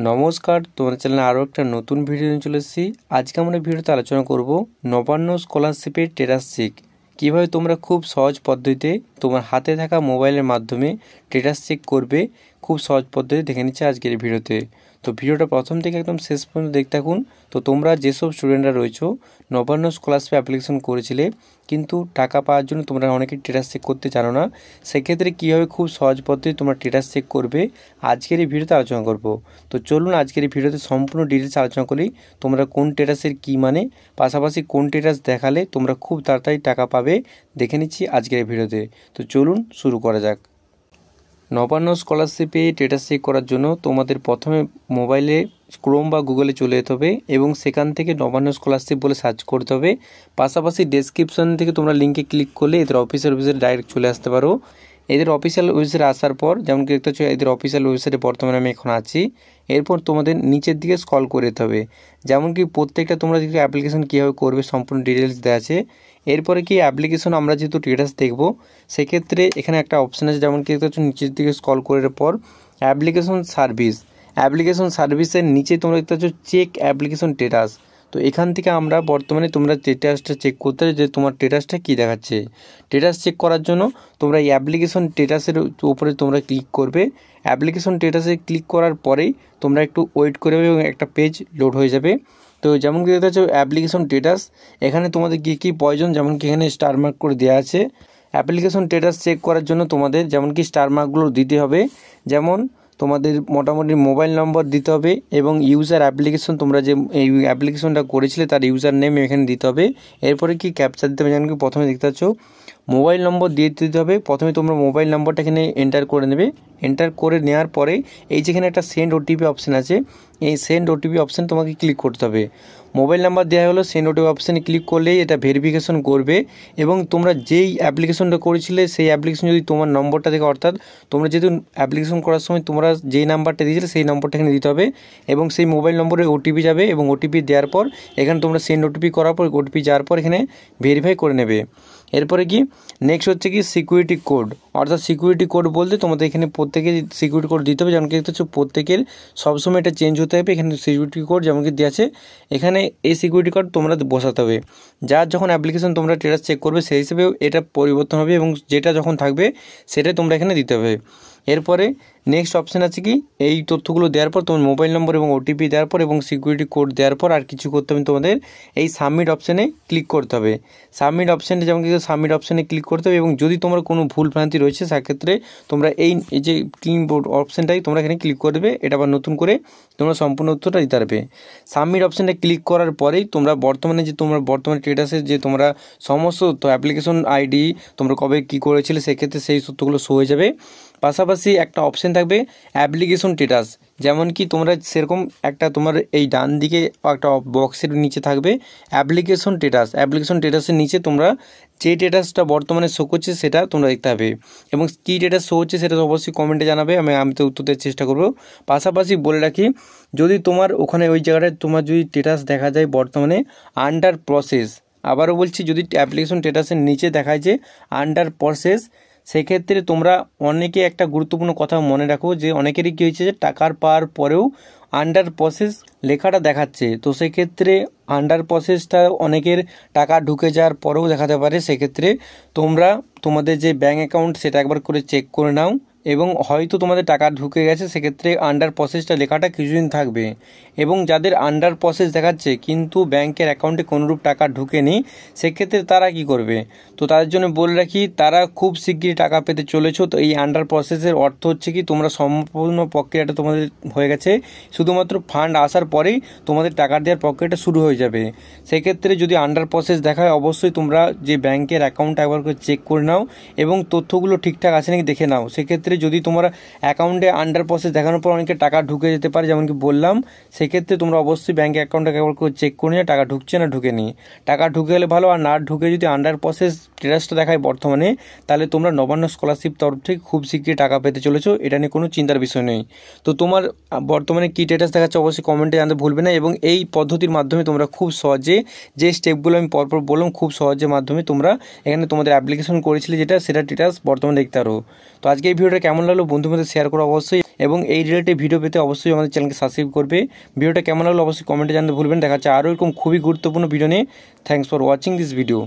নমস্কার, তোমাদের চ্যানেলে আরও একটা নতুন ভিডিও নিয়ে চলে এসেছি। আজকে আমরা ভিডিওতে আলোচনা করব নবান্ন স্কলারশিপের স্ট্যাটাস চেক। কীভাবে তোমরা খুব সহজ পদ্ধতিতে তোমার হাতে থাকা মোবাইলের মাধ্যমে স্ট্যাটাস চেক করবে, খুব সহজ পদ্ধতি দেখে নিচ্ছে আজকের ভিডিওতে। তো ভিডিওটা প্রথম থেকে একদম শেষ পর্যন্ত দেখতে থাকুন। তো তোমরা যেসব স্টুডেন্টরা রয়েছো নবান্ন স্কলারশিপ অ্যাপ্লিকেশন করেছিলে কিন্তু টাকা পাওয়ার জন্য তোমরা অনেকেই স্ট্যাটাস চেক করতে জানো না, সেক্ষেত্রে কীভাবে খুব সহজ পদ্ধতি তোমরা স্ট্যাটাস চেক করবে আজকের এই ভিডিওতে আলোচনা করব। তো চলুন আজকের এই ভিডিওতে সম্পূর্ণ ডিটেলস আলোচনা করি তোমরা কোন স্ট্যাটাসের কী মানে, পাশাপাশি কোন স্ট্যাটাস দেখালে তোমরা খুব তাড়াতাড়ি টাকা পাবে দেখে নিচ্ছি আজকের এই ভিডিওতে। তো চলুন শুরু করা যাক। নবান্ন স্কলারশিপে স্ট্যাটাস চেক করার জন্য তোমাদের প্রথমে মোবাইলে ক্রোম বা গুগলে চলে যেতে হবে এবং সেখান থেকে নবান্ন স্কলারশিপ বলে সার্চ করতে হবে। পাশাপাশি ডেসক্রিপশন থেকে তোমরা লিঙ্কে ক্লিক করলে এদের অফিসিয়াল ডাইরেক্ট চলে আসতে পারো। এদের অফিসিয়াল ওয়েবসাইটে আসার পর যেমন কি দেখতে হচ্ছে এদের অফিসিয়াল ওয়েবসাইটে বর্তমানে আমি এখন আছি। এরপর তোমাদের নিচের দিকে স্ক্রল করে যেতে হবে, যেমন কি প্রত্যেকটা তোমরা যদি অ্যাপ্লিকেশন কীভাবে করবে সম্পূর্ণ ডিটেলস দেওয়া আছে। এরপরে কি অ্যাপ্লিকেশন আমরা যেহেতু স্ট্যাটাস দেখবো সেক্ষেত্রে এখানে একটা অপশান আছে, যেমন কি দেখতে হচ্ছে নিচের দিকে স্ক্রল করার পর অ্যাপ্লিকেশন সার্ভিসের নিচে তোমরা দেখতে পাচ্ছ চেক অ্যাপ্লিকেশন স্ট্যাটাস। তো এখান থেকে আমরা বর্তমানে তোমরা স্ট্যাটাসটা চেক করতে হবে যে তোমার স্ট্যাটাসটা কী দেখাচ্ছে। স্ট্যাটাস চেক করার জন্য তোমরা এই অ্যাপ্লিকেশন স্ট্যাটাসের উপরে তোমরা ক্লিক করবে। অ্যাপ্লিকেশন স্ট্যাটাসে ক্লিক করার পরেই তোমরা একটু ওয়েট করবে এবং একটা পেজ লোড হয়ে যাবে। তো যেমন কি দেখতে পাচ্ছ অ্যাপ্লিকেশন স্ট্যাটাস, এখানে তোমাদের কী কী প্রয়োজন, যেমন কি এখানে স্টার মার্ক করে দেওয়া আছে। অ্যাপ্লিকেশন স্ট্যাটাস চেক করার জন্য তোমাদের যেমন কি স্টার মার্কগুলো দিতে হবে, যেমন তোমাদের মোটামুটি মোবাইল নম্বর দিতে হবে এবং ইউজার অ্যাপ্লিকেশন তোমরা যে এই অ্যাপ্লিকেশনটা করেছিলে তার ইউজার নেম এখানে দিতে হবে। এরপরে কি ক্যাপচা দিতে হবে, যেমন কি প্রথমে দেখতে পাচ্ছ মোবাইল নম্বর দিয়ে দিতে হবে। প্রথমে তোমরা মোবাইল নম্বরটা এখানে এন্টার করে নেবে। এন্টার করে নেওয়ার পরে এই যেখানে একটা সেন্ড ওটিপি অপশান আছে, এই সেন্ড ওটিপি অপশান তোমাকে ক্লিক করতে হবে। মোবাইল নাম্বার দেওয়া হলো, সেন্ড ওটিপি অপশানে ক্লিক করলেই এটা ভেরিফিকেশন করবে এবং তোমরা যেই অ্যাপ্লিকেশনটা করেছিলে সেই অ্যাপ্লিকেশন যদি তোমার নম্বরটা থেকে, অর্থাৎ তোমরা যেহেতু অ্যাপ্লিকেশন করার সময় তোমরা যেই নাম্বারটা দিয়েছিলে সেই নম্বরটা এখানে দিতে হবে এবং সেই মোবাইল নম্বরে ওটিপি যাবে এবং ওটিপি দেওয়ার পর এখানে তোমরা সেন্ড ওটিপি করার পর ওটিপি যাওয়ার পর এখানে ভেরিফাই করে নেবে। এরপরে কি নেক্সট হচ্ছে কি সিকিউরিটি কোড, অর্থাৎ সিকিউরিটি কোড বলতে তোমাদের এখানে প্রত্যেকে সিকিউরিটি কোড দিতে হবে, যেমন কি হচ্ছে প্রত্যেকের সবসময় এটা চেঞ্জ হতে হবে। এখানে সিকিউরিটি কোড যেমন কি দেওয়া আছে এখানে এই সিকিউরিটি কোড তোমরা বসাতে হবে। যার যখন অ্যাপ্লিকেশন তোমরা স্ট্যাটাস চেক করবে সেই হিসেবেও এটা পরিবর্তন হবে এবং যেটা যখন থাকবে সেটাই তোমরা এখানে দিতে হবে। এরপরে নেক্সট অপশান আছে কি এই তথ্যগুলো দেওয়ার পর তোমার মোবাইল নম্বর এবং ওটিপি দেওয়ার পর এবং সিকিউরিটি কোড দেওয়ার পর আর কিছু করতে হবে, তোমাদের এই সাবমিট অপশানে ক্লিক করতে হবে। সাবমিট অপশানে যেমন কি সাবমিট অপশানে ক্লিক করতে হবে এবং যদি তোমার কোনো ভুল ভ্রান্তি রয়েছে সেক্ষেত্রে তোমরা এই যে ক্লিন বোর্ড অপশানটাই তোমরা এখানে ক্লিক করবে, এটা আবার নতুন করে তোমরা সম্পূর্ণ উত্তরটা দিতে পারবে। সাবমিট অপশানটা ক্লিক করার পরেই তোমরা বর্তমানে স্ট্যাটাসে যে তোমরা সমস্ত অ্যাপ্লিকেশন আইডি তোমরা কবে কী করেছিলে সেক্ষেত্রে সেই তথ্যগুলো শো হয়ে যাবে। পাশাপাশি একটা অপশান থাকবে অ্যাপ্লিকেশন স্ট্যাটাস, যেমন কি তোমরা সেরকম একটা তোমার এই ডান দিকে একটা বক্সের নিচে থাকবে অ্যাপ্লিকেশন স্ট্যাটাসের নিচে তোমরা যে স্ট্যাটাসটা বর্তমানে শো করছে সেটা তোমরা দেখতে হবে এবং কী স্ট্যাটাস শো হচ্ছে সেটা অবশ্যই কমেন্টে জানাবে, আমি তো উত্তর দেওয়ার চেষ্টা করব। পাশাপাশি বলে রাখি যদি তোমার ওখানে ওই জায়গাটায় তোমার যদি স্ট্যাটাস দেখা যায় বর্তমানে আন্ডার প্রসেস, আবারও বলছি যদি অ্যাপ্লিকেশন স্ট্যাটাসের নিচে দেখায় যে আন্ডার প্রসেস, সেক্ষেত্রে তোমরা অনেকে একটা গুরুত্বপূর্ণ কথা মনে রাখো যে অনেকেরই কী হয়েছে যে টাকার পাওয়ার পরেও আন্ডার প্রসেস লেখাটা দেখাচ্ছে। তো সেক্ষেত্রে আন্ডার প্রসেসটা অনেকের টাকা ঢুকে যাওয়ার পরেও দেখাতে পারে, সেক্ষেত্রে তোমরা তোমাদের যে ব্যাঙ্ক অ্যাকাউন্ট সেটা একবার করে চেক করে নাও এবং হয়তো তোমাদের টাকা ঢুকে গেছে সেক্ষেত্রে আন্ডার প্রসেসটা লেখাটা কিছুদিন থাকবে। এবং যাদের আন্ডার প্রসেস দেখাচ্ছে কিন্তু ব্যাংকের অ্যাকাউন্টে কোনোরূপ টাকা ঢুকেনি সেক্ষেত্রে তারা কি করবে, তো তাদের জন্য বলে রাখি তারা খুব শিগগিরই টাকা পেতে চলেছো। তো এই আন্ডার প্রসেসের অর্থ হচ্ছে কি তোমরা সম্পূর্ণ প্রক্রিয়াটা তোমাদের হয়ে গেছে, শুধুমাত্র ফান্ড আসার পরেই তোমাদের টাকা দেওয়ার প্রক্রিয়াটা শুরু হয়ে যাবে। সেক্ষেত্রে যদি আন্ডার প্রসেস দেখায় অবশ্যই তোমরা যে ব্যাংকের অ্যাকাউন্টটা একবার করে চেক করে নাও এবং তথ্যগুলো ঠিকঠাক আছে নাকি দেখে নাও। সেক্ষেত্রে যদি তোমার অ্যাকাউন্টে আন্ডার প্রসেস দেখানোর পর অনেকে টাকা ঢুকে যেতে পারে যেমন কি বললাম, সেক্ষেত্রে তোমরা অবশ্যই ব্যাঙ্ক অ্যাকাউন্টটাকে একবার করে চেক করে নিয়ে টাকা ঢুকছে না ঢুকেনি। টাকা ঢুকে গেলে ভালো, আর না ঢুকে যদি আন্ডার প্রসেস স্ট্যাটাসটা দেখায় বর্তমানে তাহলে তোমরা নবান্ন স্কলারশিপ তরফ থেকে খুব শীঘ্রই টাকা পেতে চলেছো, এটা নিয়ে কোনো চিন্তার বিষয় নেই। তো তোমার বর্তমানে কী স্ট্যাটাস দেখাচ্ছে অবশ্যই কমেন্টে জানতে ভুলবে না এবং এই পদ্ধতির মাধ্যমে তোমরা খুব সহজে যে স্টেপগুলো আমি পরপর বললাম খুব সহজের মাধ্যমে তোমরা এখানে তোমাদের অ্যাপ্লিকেশন করেছিলে যেটা সেটা স্ট্যাটাস বর্তমানে দেখতে পারো। তো আজকে এই ভিডিওটা কেমন লাগলো বন্ধুদের মধ্যে শেয়ার করো অবশ্যই, এবং এই রিলেটেড ভিডিও পেতে অবশ্যই আমাদের চ্যানেলকে সাবস্ক্রাইব করবে। ভিডিওটা কেমন লাগলো অবশ্যই কমেন্টে জানাতে ভুলবেন। দেখা যাচ্ছে আরও এরকম খুবই গুরুত্বপূর্ণ ভিডিও নিয়ে। Thanks for watching this video.